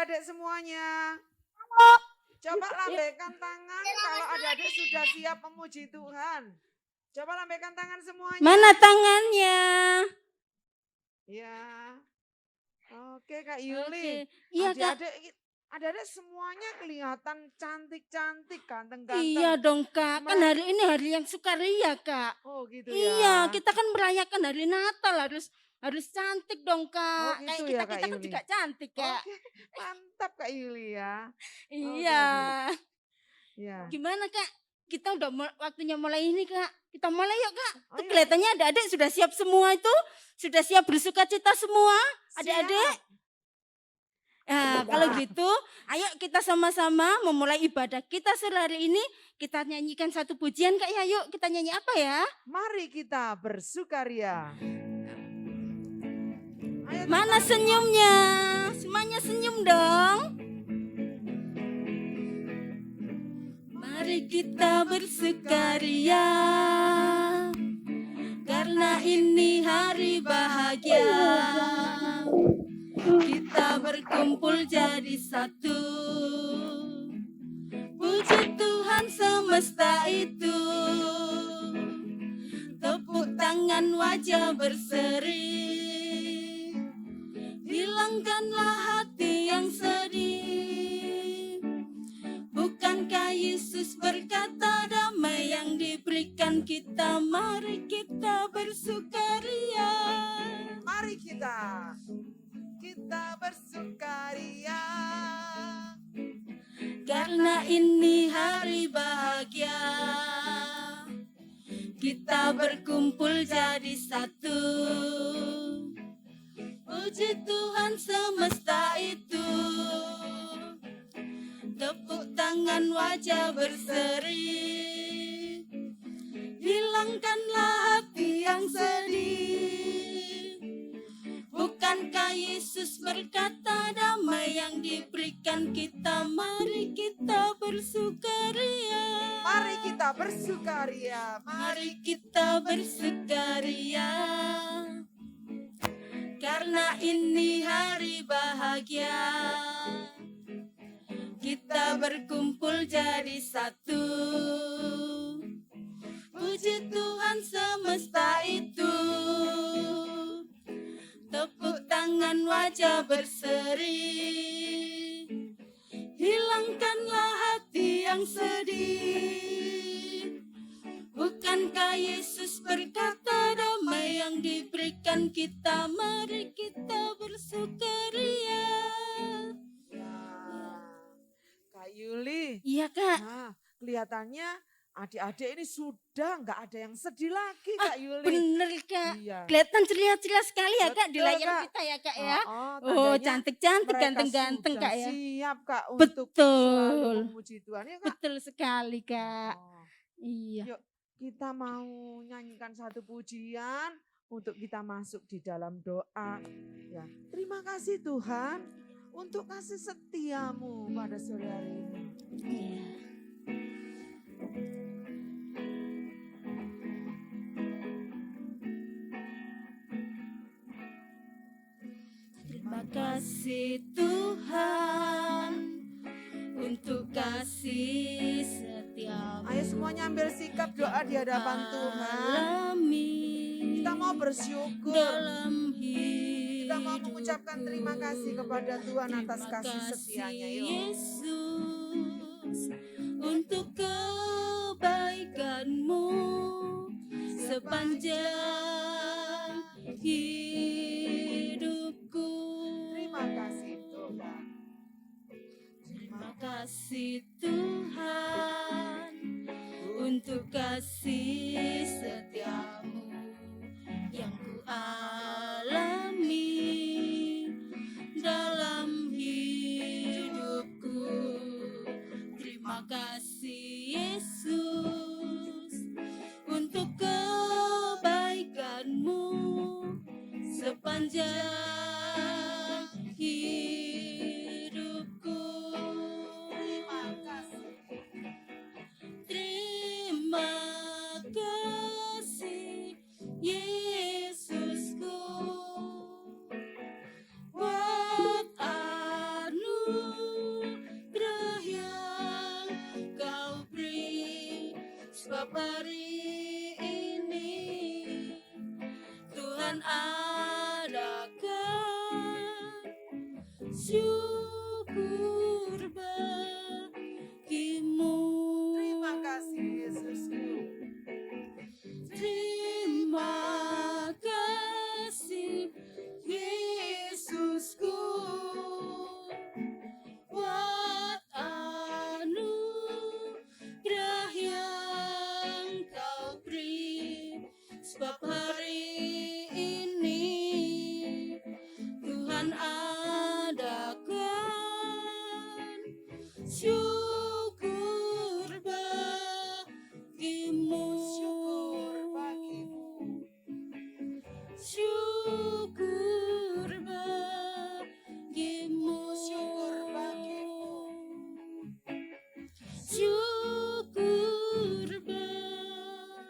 adik-adik semuanya. Coba lambaikan tangan kalau adik-adik sudah siap memuji Tuhan. Coba lambaikan tangan semuanya. Mana tangannya? Ya. Oke Kak Yuli. Iya Kak. Adik-adik semuanya kelihatan cantik-cantik, ganteng-ganteng. Iya dong Kak, kan hari ini hari yang sukaria Kak. Oh gitu ya. Iya, kita kan merayakan hari Natal harus cantik dong Kak. Oh gitu Kayak ya Kak kita Yuli. juga cantik Kak. Oke, mantap Kak Yuli ya. Iya. Ya. Gimana Kak? Kita udah waktunya mulai ini Kak. Kita mulai yuk Kak. Oh, Tuh kelihatannya adik-adik sudah siap semua itu. Sudah siap bersuka cita semua adik-adik. Nah, kalau gitu, ayo kita sama-sama memulai ibadah kita sehari ini. Kita nyanyikan satu pujian Kak ya, yuk kita nyanyi apa ya? Mari kita bersukaria. Ayo, mana senyumnya? Semuanya senyum dong. Mari kita bersukaria, karena ini hari bahagia. Kita berkumpul jadi satu. Puji Tuhan semesta itu. Tepuk tangan wajah berseri. Hilangkanlah hati yang sedih. Bukankah Yesus berkata damai yang diberikan kita? Mari kita bersukaria. Mari kita bersukaria. Karena ini hari bahagia. Kita berkumpul jadi satu. Puji Tuhan semesta itu. Tepuk tangan wajah berseri. Hilangkanlah hati yang sedih. Bukankah Yesus berkata damai yang diberikan kita? Mari kita bersukaria. Mari kita bersukaria. Mari kita bersukaria. Karena ini hari bahagia. Kita berkumpul jadi satu. Puji Tuhan semesta itu. Tepuk tangan wajah berseri. Hilangkanlah hati yang sedih. Bukankah Yesus berkata damai yang diberikan kita? Mari kita bersukaria. Kak Yuli. Iya Kak. Nah, kelihatannya adik-adik ini sudah nggak ada yang sedih lagi Kak Yuli. Bener Kak. Iya. Kelihatan ceria-ceria sekali ya Kak di Betul, layar Kak. kita ya Kak ya. Oh, cantik-cantik, mereka ganteng-ganteng sudah Kak ya. siap Kak untuk selalu memuji Tuhan ya Kak. Betul sekali Kak. Iya. Yuk kita mau nyanyikan satu pujian untuk kita masuk di dalam doa. Ya, terima kasih Tuhan untuk kasih setiamu pada sore hari ini. Iya. Terima kasih Tuhan untuk kasih setiamu. Ayo semuanya ambil sikap doa di hadapan Tuhan. Kita mau bersyukur. Dalam hidup. Kita mau mengucapkan terima kasih kepada Tuhan atas kasih setianya. Yuk. Yesus, untuk kebaikan-Mu sepanjang hidupku. Terima kasih Tuhan. Terima kasih Tuhan untuk kasih setiamu yang ku alami dalam hidupku. Terima kasih Yesus untuk kebaikan-Mu sepanjang hidupku. Terima kasih. Terima kasih Yesusku buat anugerah syukur bagimu. Terima kasih Yesusku. Terima kasih Yesusku, buat anugerah yang kau beri. Sebab hari ini Tuhan adakan syukur bagimu. Syukur bagimu. Syukur bagimu. Syukur bagimu. Syukur bagimu.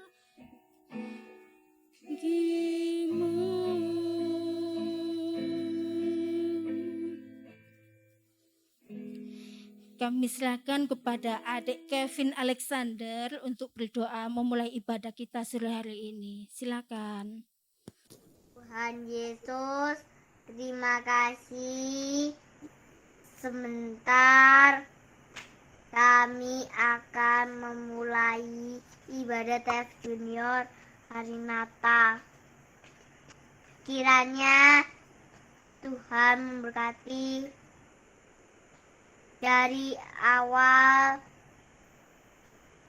Kami serahkan kepada adik Kevin Alexander untuk berdoa memulai ibadah kita sore hari ini. Silakan. Tuhan Yesus, terima kasih. Sebentar kami akan memulai ibadah TF Junior hari Natal. Kiranya Tuhan memberkati dari awal,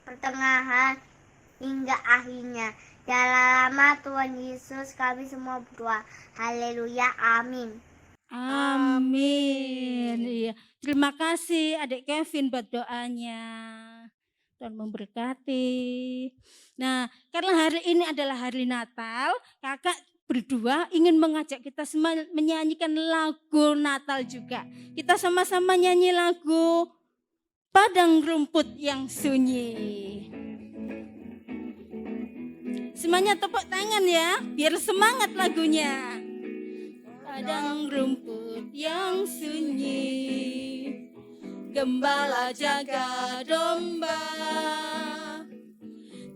pertengahan, hingga akhirnya. Dalam nama Tuhan Yesus kami semua berdoa. Haleluya, amin. Amin. Iya. Terima kasih adik Kevin buat doanya. Tuhan memberkati. Nah, karena hari ini adalah hari Natal, kakak berdua ingin mengajak kita semua menyanyikan lagu Natal juga. Kita sama-sama nyanyi lagu Padang Rumput yang Sunyi. Semuanya tepuk tangan ya, biar semangat lagunya. Padang rumput yang sunyi, gembala jaga domba.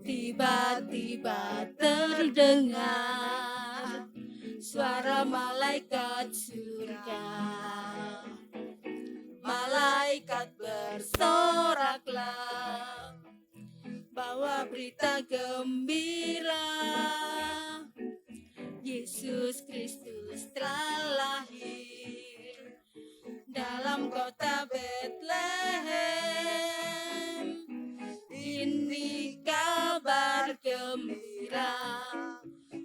Tiba-tiba terdengar suara malaikat surga. Malaikat bersoraklah, bawa berita gembira. Yesus Kristus telah lahir dalam kota Betlehem. Ini kabar gembira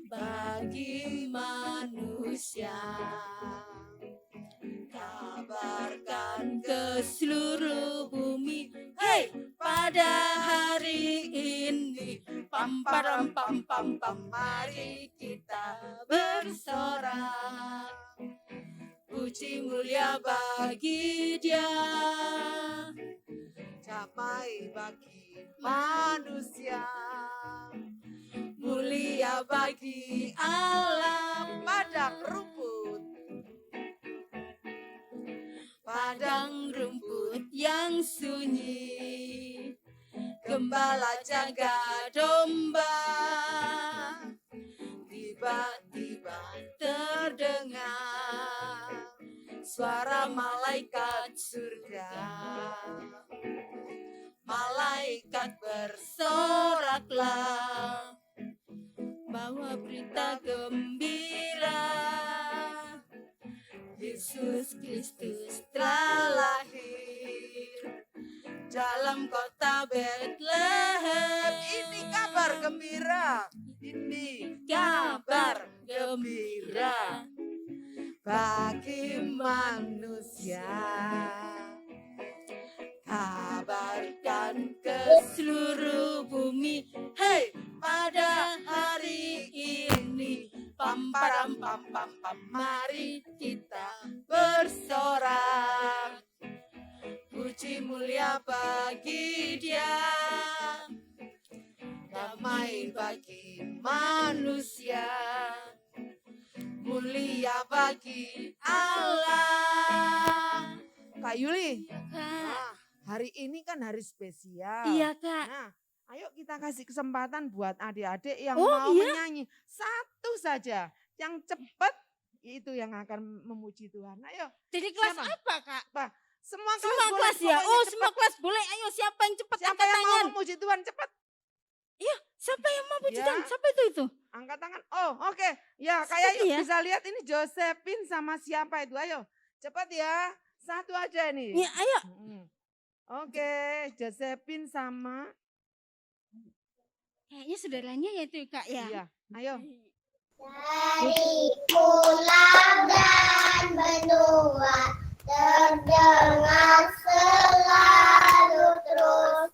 bagi manusia. Kabarkan ke seluruh bumi, hei, pada hari ini. Pam param pam pam pam, mari kita bersorak. Puji mulia bagi Dia, Damai bagi manusia. mulia bagi Allah. Padang rumput. Padang rumput yang sunyi, gembala jaga domba. Tiba-tiba terdengar suara malaikat surga. Malaikat bersoraklah, bawa berita gembira. Yesus Kristus telah lahir dalam kota Betlehem. Ini kabar gembira. Ini Kabar gembira bagi manusia. kabarkan ke seluruh bumi, hei, pada hari ini. Pam param pam pam pam, mari kita bersorak. Puji mulia bagi Dia, damai bagi manusia, mulia bagi Allah. Kak Yuli, Kak. nah, hari ini kan hari spesial. Iya Kak. Nah, ayo kita kasih kesempatan buat adik-adik yang Oh, mau iya? menyanyi. Satu saja, yang cepat itu yang akan memuji Tuhan. Ayo, Jadi kelas Siapa? apa, Kak? semua kelas Semua boleh, kelas ya? pokoknya Oh, cepat. semua kelas boleh. Ayo, siapa yang cepat Siapa angkat yang mau tangan? memuji Tuhan cepat Iya, siapa yang mau puji Ya. Tuhan? Siapa itu? angkat tangan. Oh, oke. Ya, Seperti kayak yuk ya. bisa lihat ini Josephine sama siapa itu. Ayo, cepat ya. Satu aja ini. Ya, ayo. Oke, Josephine sama Kayaknya saudaranya ya itu, Kak ya. iya. Ayo. Dari pulau dan benua terdengar selalu terus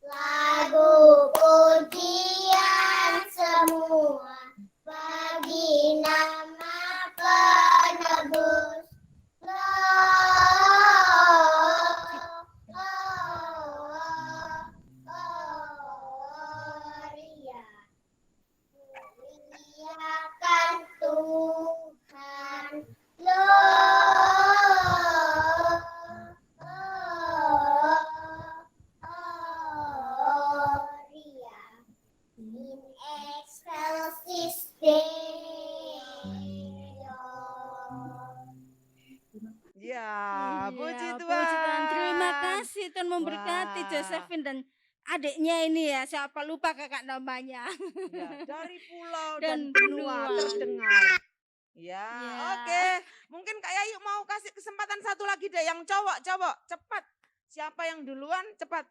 lagu pujian semua bagi nama penebus. Gloria. Muliakan Tuhan, Gloria in excelsis Deo. Ya, puji Iya, Tuhan. puji Tuhan. Terima kasih Tuhan memberkati Wah. Josephine dan adiknya ini ya. Siapa lupa kakak namanya. Ya, dari pulau Dan dan benua benua. terdengar. Ya, Ya. oke. Mungkin Kak Yayu mau kasih kesempatan satu lagi deh yang cowok, cepat. Siapa yang duluan? Cepat.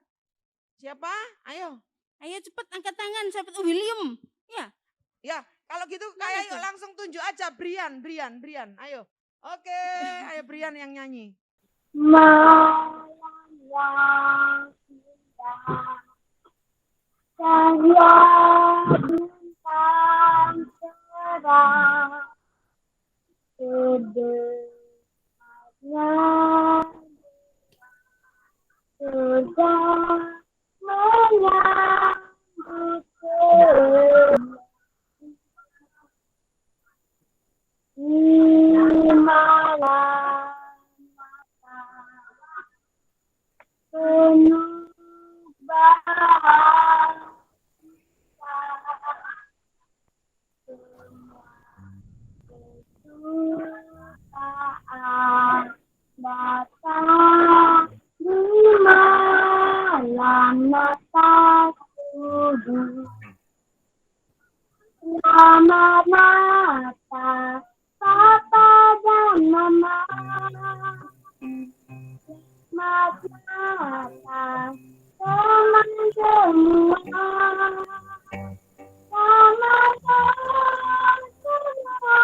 Siapa? Ayo. Ayo cepat angkat tangan sahabat William. Ya. Ya, kalau gitu Kak Mana Yayu tuh? langsung tunjuk aja Brian. Ayo. Oke, ayo Brian yang nyanyi. Malam yang indah, cahaya bintang cerah, sebenarnya sudah menyambut di malam penuh bahagia, kesukaan datang di malam Natal kudus. Selamat Natal, Papa dan Mama. Selamat Natal, teman semua. Selamat Natal semua.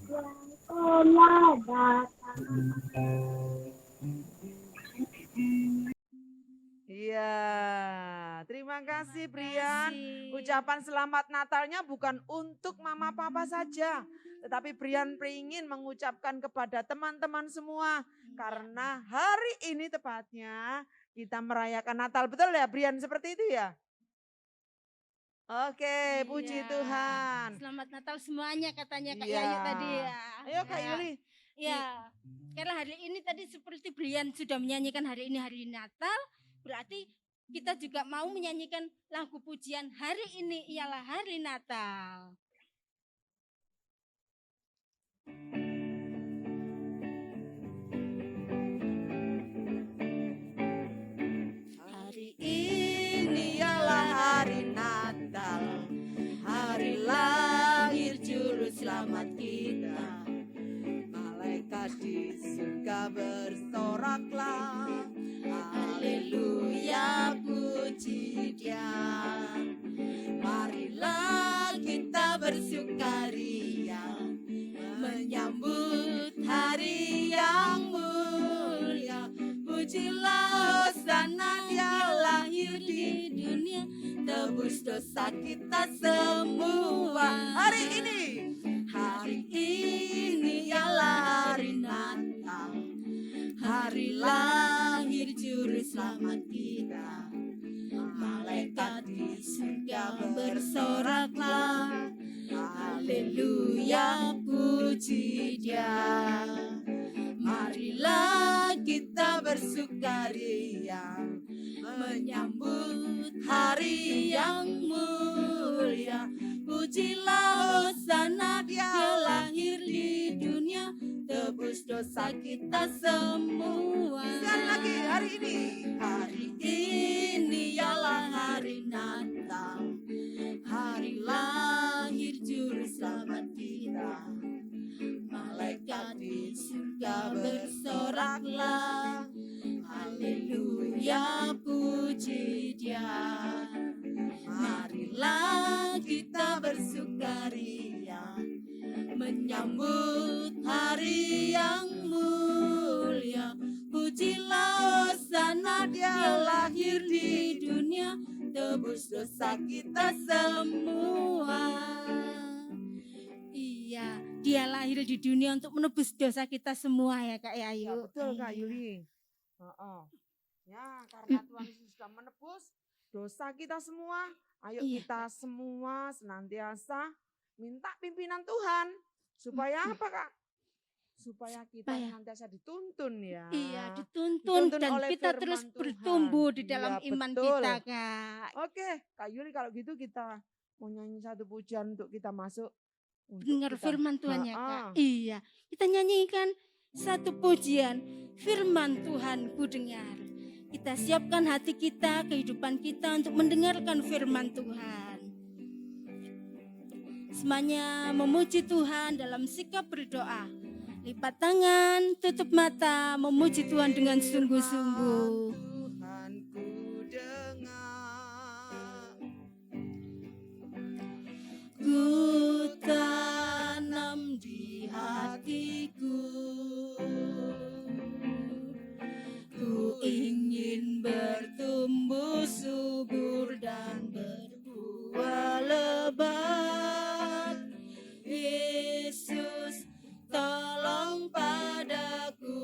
Yang telah datang. Iya, terima kasih Brian. Kasih. Ucapan selamat Natalnya bukan untuk mama papa saja. Tetapi Brian ingin mengucapkan kepada teman-teman semua. Karena hari ini tepatnya kita merayakan Natal. Betul ya Brian seperti itu ya? Oke, puji Iya. Tuhan. Selamat Natal semuanya katanya Kak Iya. Yayu tadi ya. Ayo Kak Ya. Yuli. Ya, karena hari ini tadi seperti Brian sudah menyanyikan hari ini hari Natal, berarti kita juga mau menyanyikan lagu pujian hari ini ialah hari Natal. Hari Ini ialah hari Natal, hari lahir juru selamat kita. Malaikat di surga bersoraklah, haleluya puji Dia. Marilah kita bersukaria menyambut hari yang mulia. Pujilah Hosana Dia lahir di dunia, tebus dosa kita semua. Hari ini ialah hari Natal, hari lahir juru selamat kita. Malaikat di surga bersoraklah, haleluya puji Dia. Marilah kita bersukaria menyambut hari yang mulia. Pujilah Hosana, dia lahir di dunia, tebus dosa kita semua. Sekali lagi hari ini. Hari ini ialah hari Natal, hari lahir juru selamat kita. Malaikat di surga bersoraklah, haleluya puji dia. Marilah kita bersukaria, menyambut hari yang mulia. Pujilah Hosana, dia lahir di dunia, tebus dosa kita semua. Iya, dia lahir di dunia untuk menebus dosa kita semua ya Kak Yayu. Ya, betul Kak Yuli. Ya, karena Tuhan Yesus sudah menebus dosa kita semua, ayo Iya. kita semua senantiasa minta pimpinan Tuhan. Supaya apa Kak? Supaya kita Supaya- senantiasa dituntun ya. Iya, dituntun dan oleh kita firman terus Tuhan. bertumbuh di Iya, dalam iman betul. kita Kak. Oke, Kak Yuli kalau gitu kita mau nyanyi satu pujian untuk kita masuk. untuk Dengar kita- firman Tuhan ya Kak. Ha-ha. Iya, kita nyanyikan satu pujian, firman Tuhan ku dengar. Kita siapkan hati kita, kehidupan kita untuk mendengarkan firman Tuhan. Semuanya memuji Tuhan dalam sikap berdoa. Lipat tangan, tutup mata, memuji Tuhan dengan sungguh-sungguh. Tuhan ku dengar. Ku tanam di hatiku, ku ingin bertumbuh subur dan berbuah lebat. Yesus, tolong padaku.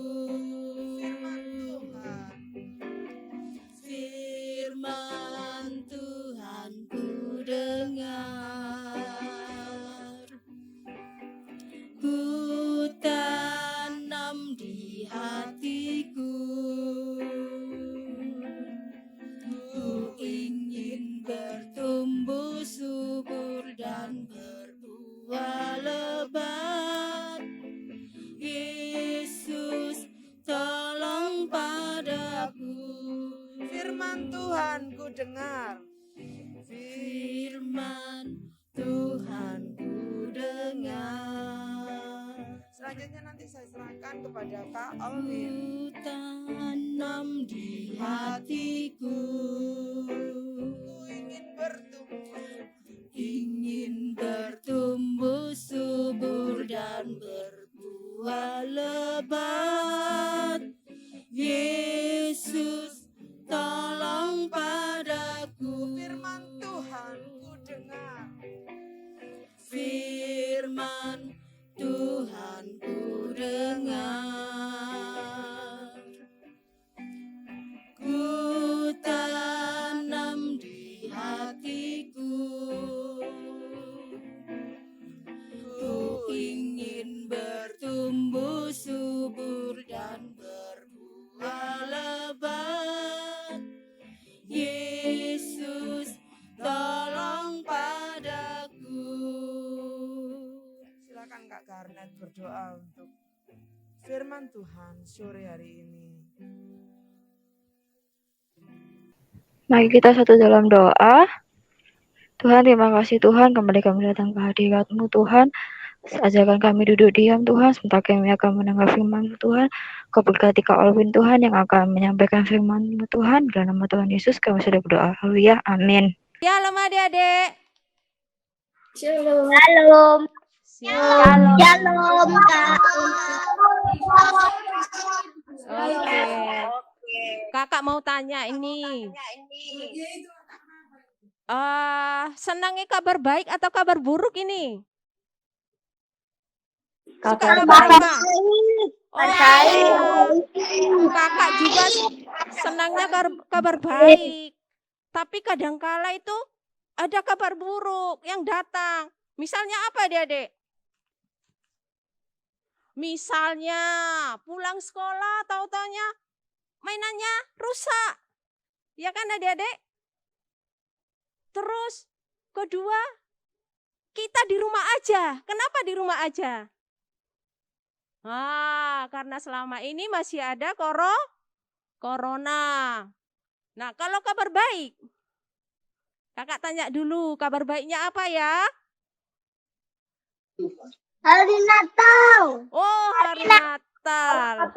Firman Tuhan ku dengar, ku tanam di hatiku, ku ingin bertumbuh subur dan berbuah lebat. Yesus, tolong padaku. Firman Tuhan ku dengar. Firman Tuhan ku dengar. Selanjutnya nanti saya serahkan kepada Kak Alwin. Ku tanam di hatiku, Ingin bertumbuh. ingin bertumbuh subur dan berbuah lebat. Yesus, tolong padaku. Firman Tuhan ku dengar. Firman Tuhan ku dengar. Ku tanam di hatiku, ku ingin bertumbuh subur dan berbuah lebat. Yesus, tolong padaku. Silakan Kak Garnet berdoa untuk firman Tuhan sore hari ini. Mari kita satu dalam doa. Tuhan, terima kasih Tuhan, kembali kami datang ke hadirat-Mu Tuhan. Ajarkan kami duduk diam Tuhan, sebentar kami akan mendengar firman-Mu Tuhan. Kau berkati Kak Alwin Tuhan yang akan menyampaikan firman-Mu Tuhan. Dalam nama Tuhan Yesus kami sudah berdoa. Haleluya, amin. Shalom adik-adik. Shalom. Shalom. Shalom, Kak. Oke. Kakak mau tanya ini. Senangnya kabar baik atau kabar buruk ini? Suka Kabar kabar baik. apa? Kakak juga senangnya kabar baik. Tapi kadangkala itu ada kabar buruk yang datang. Misalnya apa adik-adik? Misalnya pulang sekolah tahu-taunya mainannya rusak. Ya kan adik-adik? Terus kedua, kita di rumah aja. Kenapa di rumah aja? Karena selama ini masih ada corona. Nah, kalau kabar baik, kakak tanya dulu, kabar baiknya apa ya? Hari Natal. Oh, hari Natal.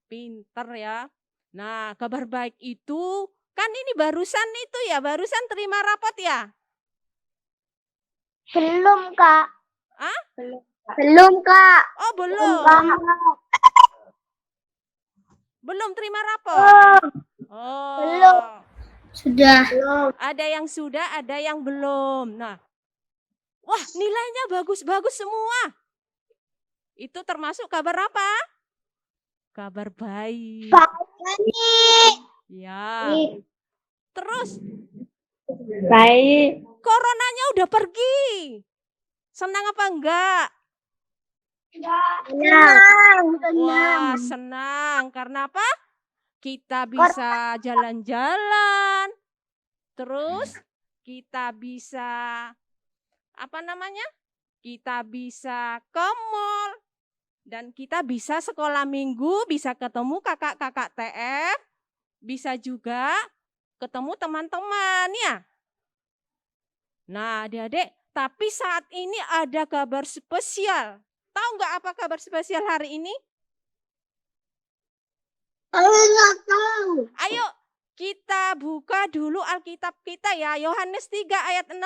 Pinter ya. Nah, kabar baik itu, kan ini barusan itu ya, barusan terima rapot ya? Belum, Kak. Hah? Belum, Kak. Oh, belum. Banget. Belum terima rapot. Oh. Belum. Sudah. Ada yang sudah, ada yang belum. Nah, wah nilainya bagus-bagus semua. Itu termasuk kabar apa? Kabar baik. Baik. Ya. Terus Baik. coronanya udah pergi. Senang apa enggak? Wah, senang. Karena apa? Kita bisa jalan-jalan. Terus kita bisa kita bisa ke mall. Dan kita bisa sekolah minggu, bisa ketemu kakak-kakak TF. Bisa juga ketemu teman-teman ya. Nah adik-adik, tapi saat ini ada kabar spesial. Tahu nggak apa kabar spesial hari ini? Nggak tahu. Ayo kita buka dulu Alkitab kita ya, Yohanes 3 ayat 16.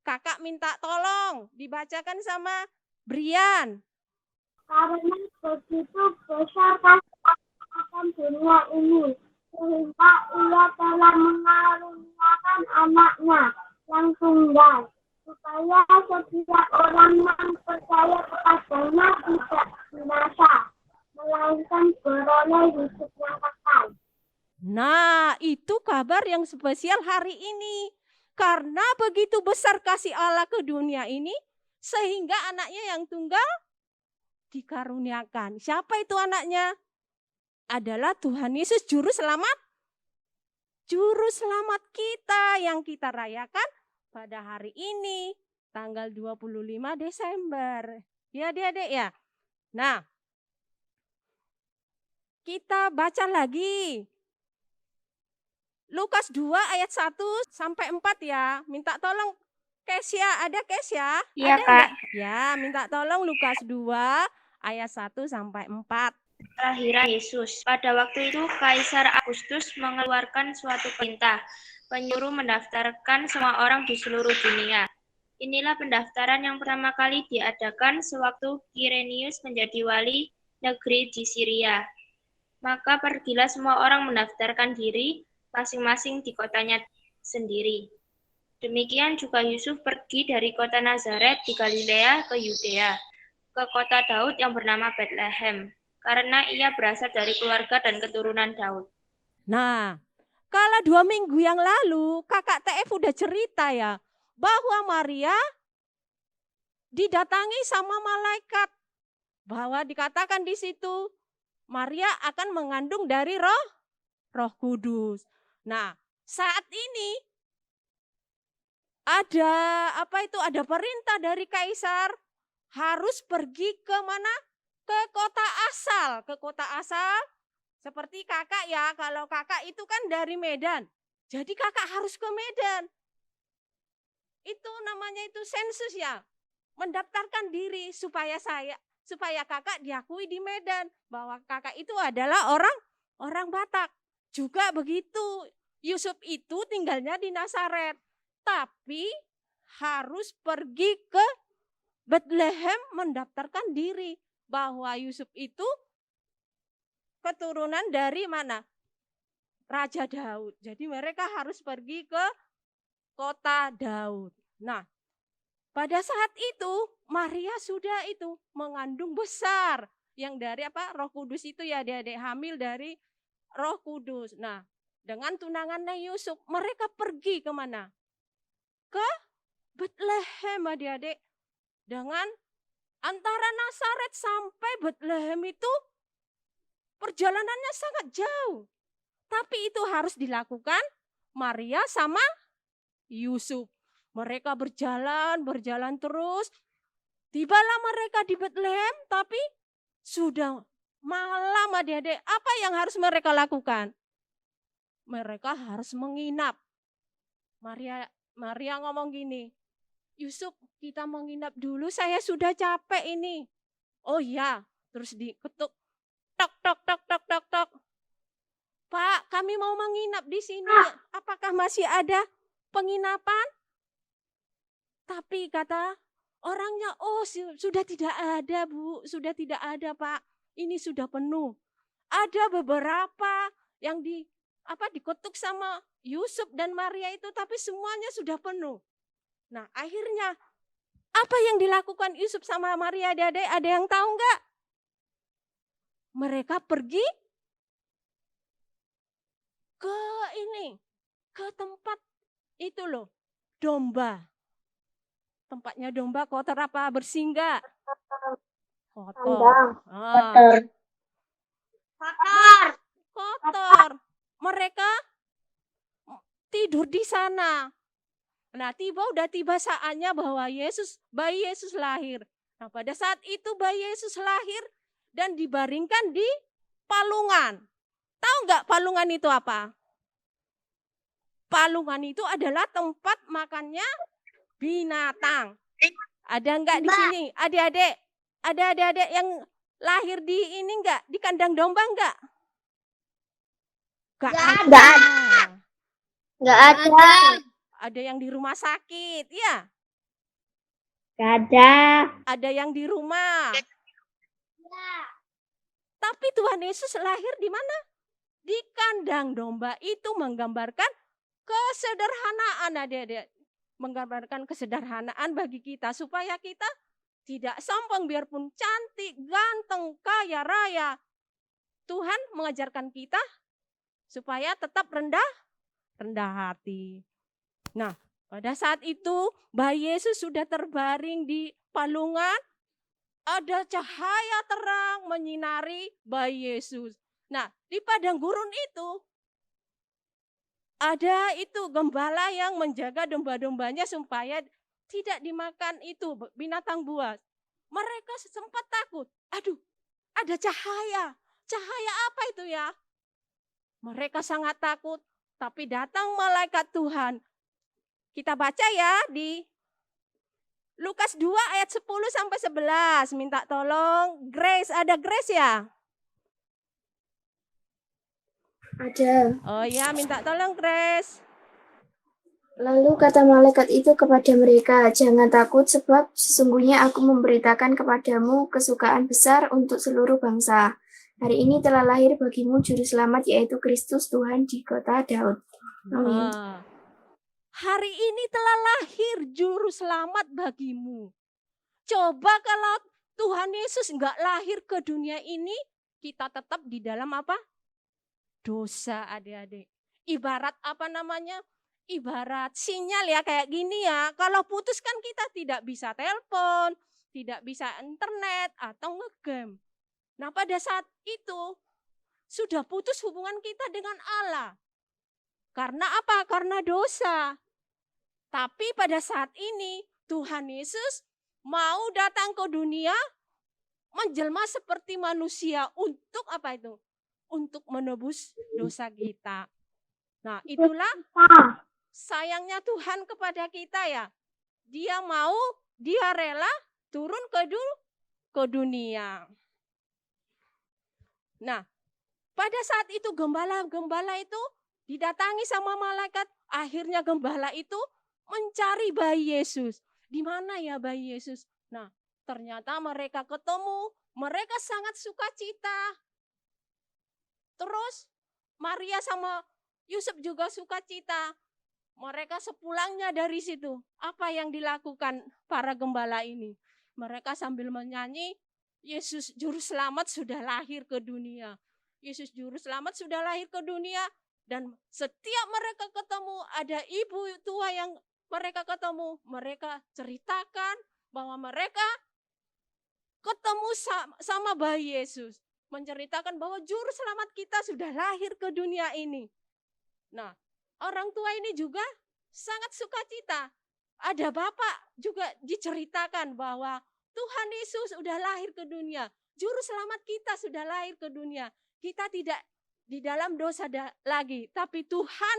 Kakak minta tolong dibacakan sama Brian. Karena begitu besar kasih akan dunia ini, sehingga ia telah mengaruniakan anaknya yang tunggal, supaya setiap orang yang percaya kepadanya tidak binasa, melainkan beroleh hidup yang kekal. Nah, itu kabar yang spesial hari ini. Karena begitu besar kasih Allah ke dunia ini, sehingga anaknya yang tunggal dikaruniakan. Siapa itu anaknya? Adalah Tuhan Yesus juru selamat. Juru selamat kita yang kita rayakan pada hari ini, tanggal 25 Desember. Ya adik-adik ya. Nah, kita baca lagi. Lukas 2 ayat 1 sampai 4 ya. Minta tolong Kesya, ada Kesya? Iya, Ada Kak. enggak? Ya, minta tolong Lukas 2 ayat 1 sampai 4. Kelahiran Yesus. Pada waktu itu Kaisar Agustus mengeluarkan suatu perintah, penyuruh mendaftarkan semua orang di seluruh dunia. Inilah pendaftaran yang pertama kali diadakan sewaktu Kirenius menjadi wali negeri di Syria. Maka pergilah semua orang mendaftarkan diri masing-masing di kotanya sendiri. Demikian juga Yusuf pergi dari kota Nazaret di Galilea ke Yudea, ke kota Daud yang bernama Bethlehem, karena ia berasal dari keluarga dan keturunan Daud. Nah, kalau 2 minggu yang lalu kakak TF udah cerita ya, bahwa Maria didatangi sama malaikat. Bahwa dikatakan di situ, Maria akan mengandung dari Roh Kudus. Nah, saat ini ada perintah dari kaisar harus pergi ke mana? Ke kota asal. Seperti kakak ya, kalau kakak itu kan dari Medan. Jadi kakak harus ke Medan. Itu namanya itu sensus ya. Mendaftarkan diri supaya kakak diakui di Medan bahwa kakak itu adalah orang Batak. Juga begitu. Yusuf itu tinggalnya di Nazaret, tapi harus pergi ke Bethlehem mendaftarkan diri bahwa Yusuf itu keturunan dari mana? Raja Daud. Jadi mereka harus pergi ke kota Daud. Nah, pada saat itu Maria sudah itu mengandung besar yang dari Roh Kudus itu ya, adik-adik, hamil dari Roh Kudus. Nah, dengan tunangannya Yusuf, mereka pergi kemana? Ke Bethlehem, adik-adik. Dengan antara Nazaret sampai Bethlehem itu perjalanannya sangat jauh. Tapi itu harus dilakukan Maria sama Yusuf. Mereka berjalan terus. Tibalah mereka di Betlehem, tapi sudah malam adik-adik. Apa yang harus mereka lakukan? Mereka harus menginap. Maria ngomong gini, Yusuf, kita menginap dulu, saya sudah capek ini. Oh iya, terus diketuk, tok, tok, tok, tok, tok, tok. Pak, kami mau menginap di sini. Apakah masih ada penginapan? Tapi kata orangnya, oh sudah tidak ada Bu, sudah tidak ada Pak. Ini sudah penuh. Ada beberapa yang diketuk sama Yusuf dan Maria itu, tapi semuanya sudah penuh. Nah akhirnya apa yang dilakukan Yusuf sama Maria, adik-adik, ada yang tahu enggak? Mereka pergi ke tempat itu loh, domba. Tempatnya domba kotor apa bersih enggak? Kotor. Kotor. Mereka tidur di sana. Nah, udah tiba saatnya bahwa bayi Yesus lahir. Nah, pada saat itu bayi Yesus lahir dan dibaringkan di palungan. Tahu enggak palungan itu apa? Palungan itu adalah tempat makannya binatang. Ada enggak di sini? Adik-adik, ada adik-adik yang lahir di ini enggak? Di kandang domba enggak? Enggak ada. Ada yang di rumah sakit, ya? Enggak ada. Ada yang di rumah. Tapi Tuhan Yesus lahir di mana? Di kandang domba. Itu menggambarkan kesederhanaan, adik-adik. Menggambarkan kesederhanaan bagi kita supaya kita tidak sombong biarpun cantik, ganteng, kaya raya. Tuhan mengajarkan kita supaya tetap rendah hati. Nah, pada saat itu bayi Yesus sudah terbaring di palungan, ada cahaya terang menyinari bayi Yesus. Nah, di padang gurun itu ada itu gembala yang menjaga domba-dombanya supaya tidak dimakan itu binatang buas. Mereka sempat takut. Aduh, ada cahaya. Cahaya apa itu ya? Mereka sangat takut, tapi datang malaikat Tuhan. Kita baca ya di Lukas 2 ayat 10 sampai 11. Minta tolong Grace, ada Grace ya? Ada. Oh ya, minta tolong Grace. Lalu kata malaikat itu kepada mereka, jangan takut sebab sesungguhnya aku memberitakan kepadamu kesukaan besar untuk seluruh bangsa. Hari ini telah lahir bagimu juru selamat yaitu Kristus Tuhan di kota Daud. Amin. Hari ini telah lahir juru selamat bagimu. Coba kalau Tuhan Yesus enggak lahir ke dunia ini, kita tetap di dalam apa? Dosa, adik-adik. Ibarat apa namanya? Ibarat sinyal ya, kayak gini ya. Kalau putus kan kita tidak bisa telepon, tidak bisa internet atau ngegame. Nah, pada saat itu sudah putus hubungan kita dengan Allah. Karena apa? Karena dosa. Tapi pada saat ini Tuhan Yesus mau datang ke dunia menjelma seperti manusia untuk apa itu? Untuk menebus dosa kita. Nah, itulah sayangnya Tuhan kepada kita ya. Dia rela turun ke dunia. Nah, pada saat itu gembala itu didatangi sama malaikat. Akhirnya gembala itu mencari bayi Yesus. Di mana ya bayi Yesus? Nah, ternyata mereka ketemu. Mereka sangat sukacita. Terus Maria sama Yusuf juga sukacita. Mereka sepulangnya dari situ. Apa yang dilakukan para gembala ini? Mereka sambil menyanyi, Yesus Juru Selamat sudah lahir ke dunia. Yesus Juru Selamat sudah lahir ke dunia. Dan setiap mereka ketemu, ada ibu tua yang mereka ketemu. Mereka ceritakan bahwa mereka ketemu sama bayi Yesus. Menceritakan bahwa Juru Selamat kita sudah lahir ke dunia ini. Nah, orang tua ini juga sangat sukacita. Ada Bapak juga diceritakan bahwa Tuhan Yesus sudah lahir ke dunia. Juru selamat kita sudah lahir ke dunia. Kita tidak di dalam dosa lagi. Tapi Tuhan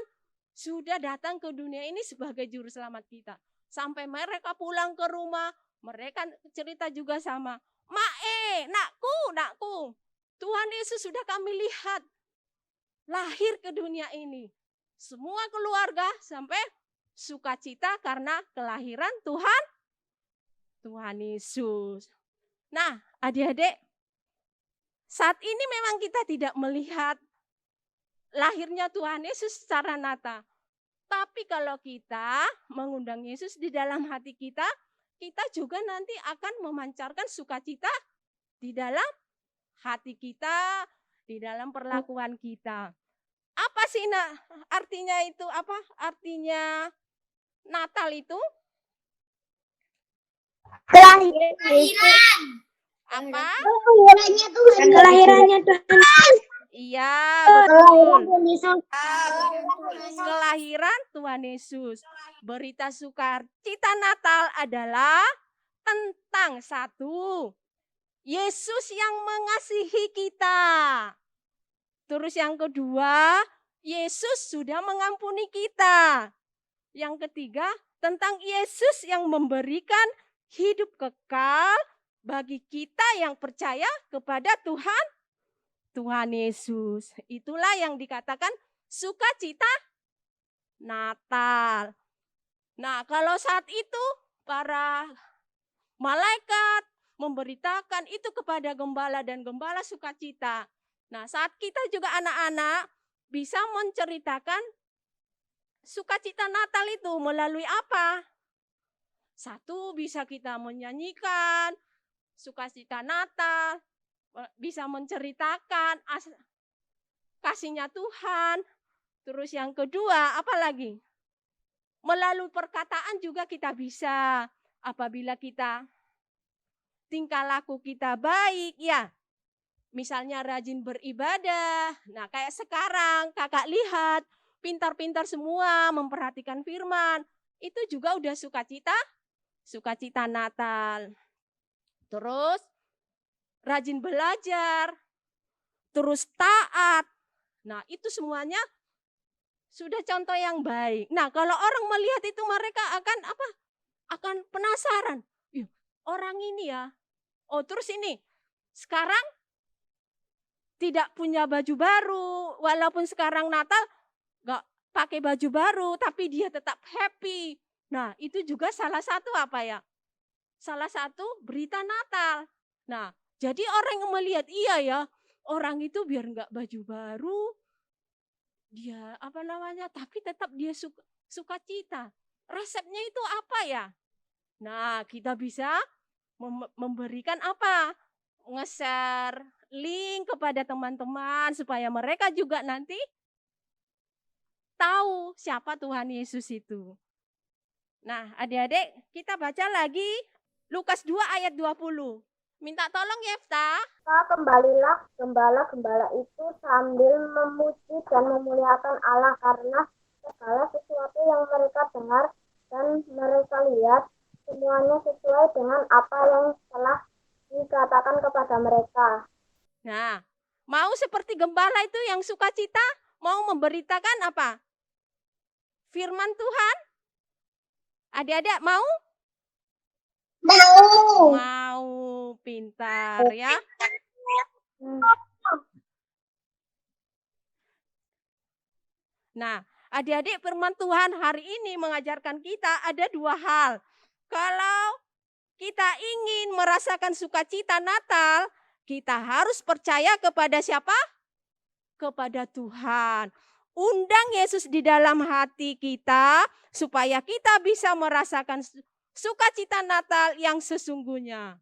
sudah datang ke dunia ini sebagai juru selamat kita. Sampai mereka pulang ke rumah, mereka cerita juga sama, nakku, Tuhan Yesus sudah kami lihat lahir ke dunia ini. Semua keluarga sampai sukacita karena kelahiran Tuhan Yesus. Nah, adik-adik, saat ini memang kita tidak melihat lahirnya Tuhan Yesus secara nyata. Tapi kalau kita mengundang Yesus di dalam hati kita, kita juga nanti akan memancarkan sukacita di dalam hati kita, di dalam perlakuan kita. Apa sih artinya itu? Apa artinya Natal itu? Kelahiran. Apa? Kelahirannya Tuhan. Iya, betul. Yesus. Kelahiran Tuhan Yesus. Berita sukacita Natal adalah tentang satu, Yesus yang mengasihi kita. Terus yang kedua, Yesus sudah mengampuni kita. Yang ketiga, tentang Yesus yang memberikan hidup kekal bagi kita yang percaya kepada Tuhan Yesus. Itulah yang dikatakan sukacita Natal. Nah, kalau saat itu para malaikat memberitakan itu kepada gembala dan gembala sukacita. Nah, saat kita juga anak-anak bisa menceritakan sukacita Natal itu melalui apa? Satu, bisa kita menyanyikan sukacita Natal, bisa menceritakan kasihnya Tuhan. Terus yang kedua, apa lagi? Melalui perkataan juga kita bisa. Apabila kita tingkah laku kita baik, ya. Misalnya rajin beribadah. Nah, kayak sekarang kakak lihat pintar-pintar semua memperhatikan firman. Itu juga udah sukacita Natal. Terus rajin belajar, terus taat. Nah, itu semuanya sudah contoh yang baik. Nah, kalau orang melihat itu mereka akan apa? Akan penasaran. Orang ini ya. Oh, terus ini sekarang tidak punya baju baru, walaupun sekarang Natal nggak pakai baju baru, tapi dia tetap happy. Nah, itu juga salah satu apa ya? Salah satu berita Natal. Nah, jadi orang yang melihat iya ya, orang itu biar nggak baju baru, dia tapi tetap dia sukacita. Resepnya itu apa ya? Nah, kita bisa memberikan apa? Nge-share link kepada teman-teman supaya mereka juga nanti tahu siapa Tuhan Yesus itu. Nah, adik-adik, kita baca lagi Lukas 2 ayat 20. Minta tolong Yefta. Kembalilah gembala-gembala itu sambil memuji dan memuliakan Allah karena segala sesuatu yang mereka dengar dan mereka lihat semuanya sesuai dengan apa yang telah dikatakan kepada mereka. Nah, mau seperti gembala itu yang sukacita, mau memberitakan apa? Firman Tuhan. Adik-adik mau? Mau, pintar ya. Nah, adik-adik, firman Tuhan hari ini mengajarkan kita ada dua hal. Kalau kita ingin merasakan sukacita Natal, kita harus percaya kepada siapa? Kepada Tuhan. Undang Yesus di dalam hati kita supaya kita bisa merasakan sukacita Natal yang sesungguhnya.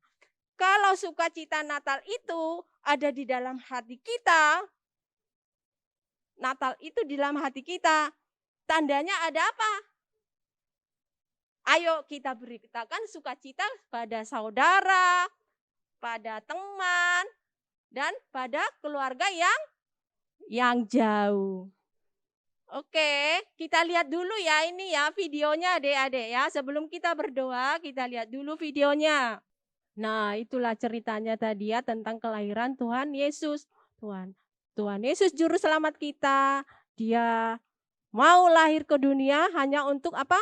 Kalau sukacita Natal itu ada di dalam hati kita, Natal itu di dalam hati kita, tandanya ada apa? Ayo kita beritakan sukacita pada saudara, pada teman, dan pada keluarga yang jauh. Oke, kita lihat dulu ya ini ya videonya adik-adik ya. Sebelum kita berdoa, kita lihat dulu videonya. Nah, itulah ceritanya tadi ya tentang kelahiran Tuhan Yesus. Tuhan Yesus juru selamat kita. Dia mau lahir ke dunia hanya untuk apa?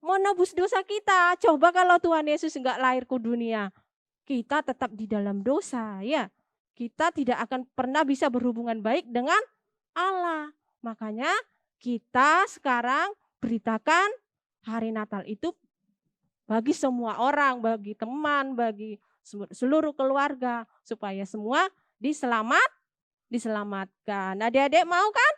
Menebus dosa kita. Coba kalau Tuhan Yesus enggak lahir ke dunia, kita tetap di dalam dosa ya. Kita tidak akan pernah bisa berhubungan baik dengan Allah. Makanya kita sekarang beritakan hari Natal itu bagi semua orang, bagi teman, bagi seluruh keluarga supaya semua diselamatkan. Adik-adik mau kan?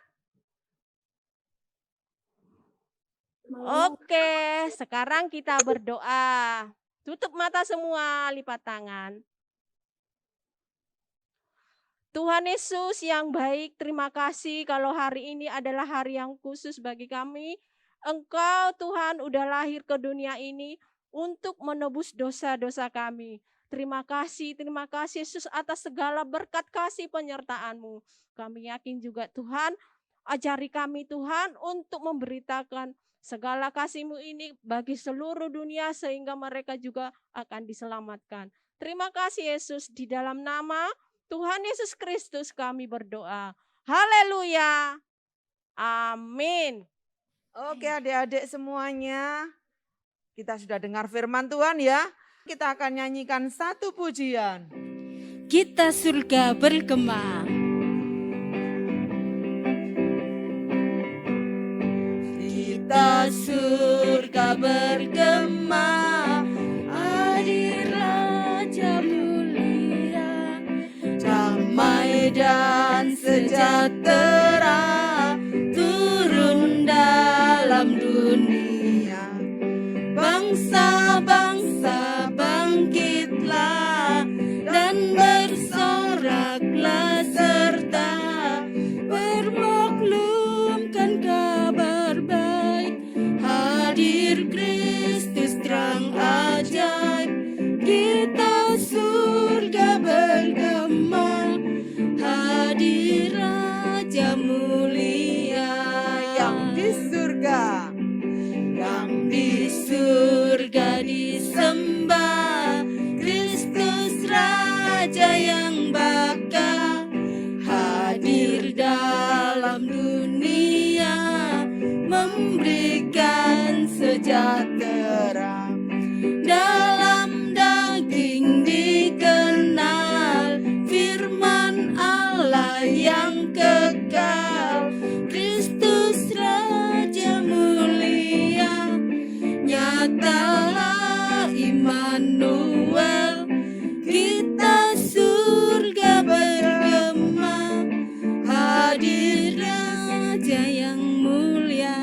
Oke, sekarang kita berdoa. Tutup mata semua, lipat tangan. Tuhan Yesus yang baik, terima kasih kalau hari ini adalah hari yang khusus bagi kami. Engkau Tuhan udah lahir ke dunia ini untuk menebus dosa-dosa kami. Terima kasih Yesus atas segala berkat kasih penyertaan-Mu. Kami yakin juga Tuhan, ajari kami Tuhan untuk memberitakan segala kasih-Mu ini bagi seluruh dunia sehingga mereka juga akan diselamatkan. Terima kasih Yesus, di dalam nama Tuhan Yesus Kristus kami berdoa. Haleluya. Amin. Oke adik-adik semuanya, kita sudah dengar firman Tuhan ya. Kita akan nyanyikan satu pujian. Kita surga bergema. Kita surga bergema, hadir Raja mulia, damai dan sejahtera turun dalam dunia. Bangsa-bangsa bangkitlah dan bersoraklah serta bermaklumkan kabar baik. Hadir Kristus terang ajaib, kita surga bergema. Hadir Raja mulia Yang di surga, yang di surga disembah, Kristus Raja yang bakal hadir dalam dunia, memberikan sejahtera. Dalam daging dikenal firman Allah yang kekal, Kristus Raja mulia, nyatalah Immanuel, kita surga bergema, hadir Raja yang mulia.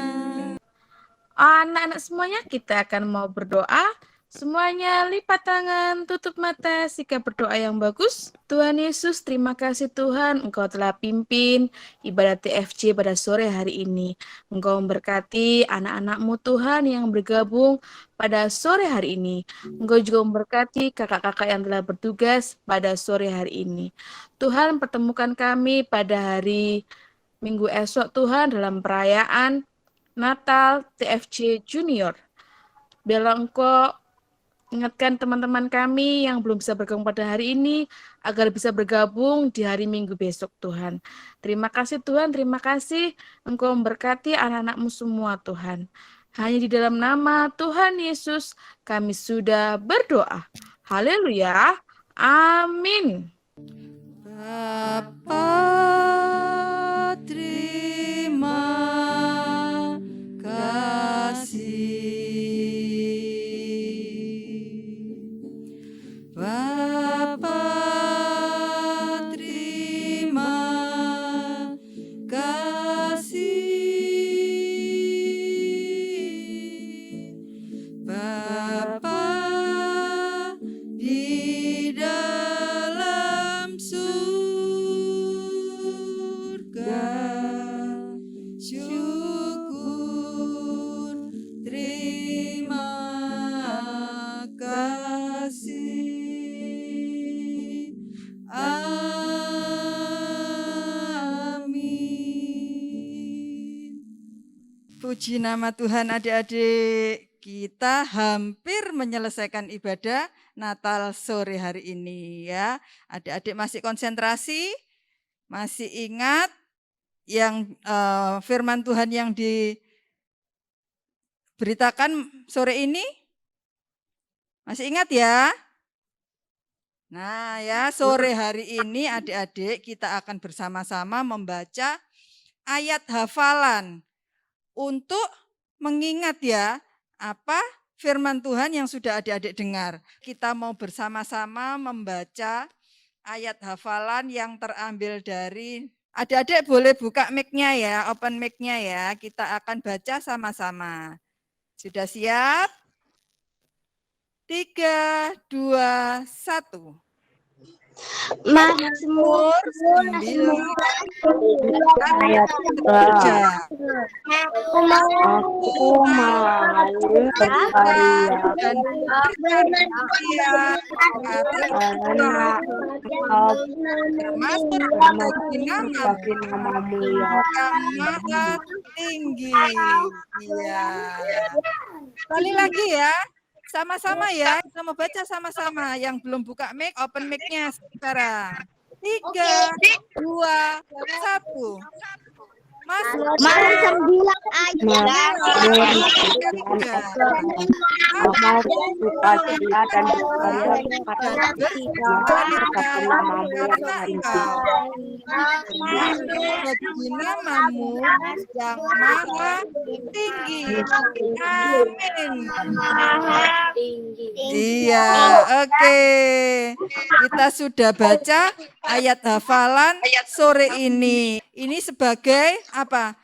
Anak-anak semuanya, kita akan mau berdoa. Semuanya lipat tangan, tutup mata, sikap berdoa yang bagus. Tuhan Yesus, terima kasih Tuhan, Engkau telah pimpin ibadah TFC pada sore hari ini. Engkau memberkati anak-anak-Mu Tuhan yang bergabung pada sore hari ini. Engkau juga memberkati kakak-kakak yang telah bertugas pada sore hari ini. Tuhan, pertemukan kami pada hari Minggu esok Tuhan dalam perayaan Natal TFC Junior. Biarlah Engkau ingatkan teman-teman kami yang belum bisa bergabung pada hari ini agar bisa bergabung di hari Minggu besok Tuhan. Terima kasih Tuhan, terima kasih Engkau memberkati anak-anak-Mu semua Tuhan. Hanya di dalam nama Tuhan Yesus kami sudah berdoa. Haleluya. Amin. Bapa, terima kasih. Bapa, terima kasih. Bapa di dalam surga, Puji nama Tuhan adik-adik. Kita hampir menyelesaikan ibadah Natal sore hari ini ya. Adik-adik masih konsentrasi? Masih ingat yang firman Tuhan yang diberitakan sore ini? Masih ingat ya? Nah ya, sore hari ini adik-adik kita akan bersama-sama membaca ayat hafalan untuk mengingat ya apa firman Tuhan yang sudah adik-adik dengar. Kita mau bersama-sama membaca ayat hafalan yang terambil dari, adik-adik boleh buka mic-nya ya, open mic-nya ya. Kita akan baca sama-sama. Sudah siap? 3, 2, 1. Mazmur 9 ayat 3. Aku mau berkarya dan berkarya karena Engkau termasuk bagi namamu yang maha tinggi. Iya. Sekali lagi ya. Sama-sama ya, kita mau baca sama-sama. Yang belum buka mic, open mic-nya sekarang. 3, 2, 1. Mazmur 9 ayat 3. Namamu yang maha tinggi. Amin. Iya, oke. Kita sudah baca ayat hafalan sore ini. Ini sebagai apa?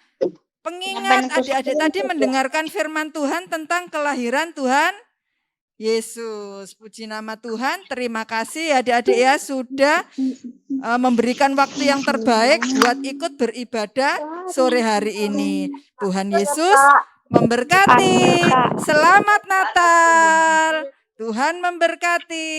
Pengingat adik-adik tadi mendengarkan firman Tuhan tentang kelahiran Tuhan Yesus. Puji nama Tuhan. Terima kasih adik-adik ya sudah memberikan waktu yang terbaik buat ikut beribadah sore hari ini. Tuhan Yesus memberkati. Selamat Natal. Tuhan memberkati.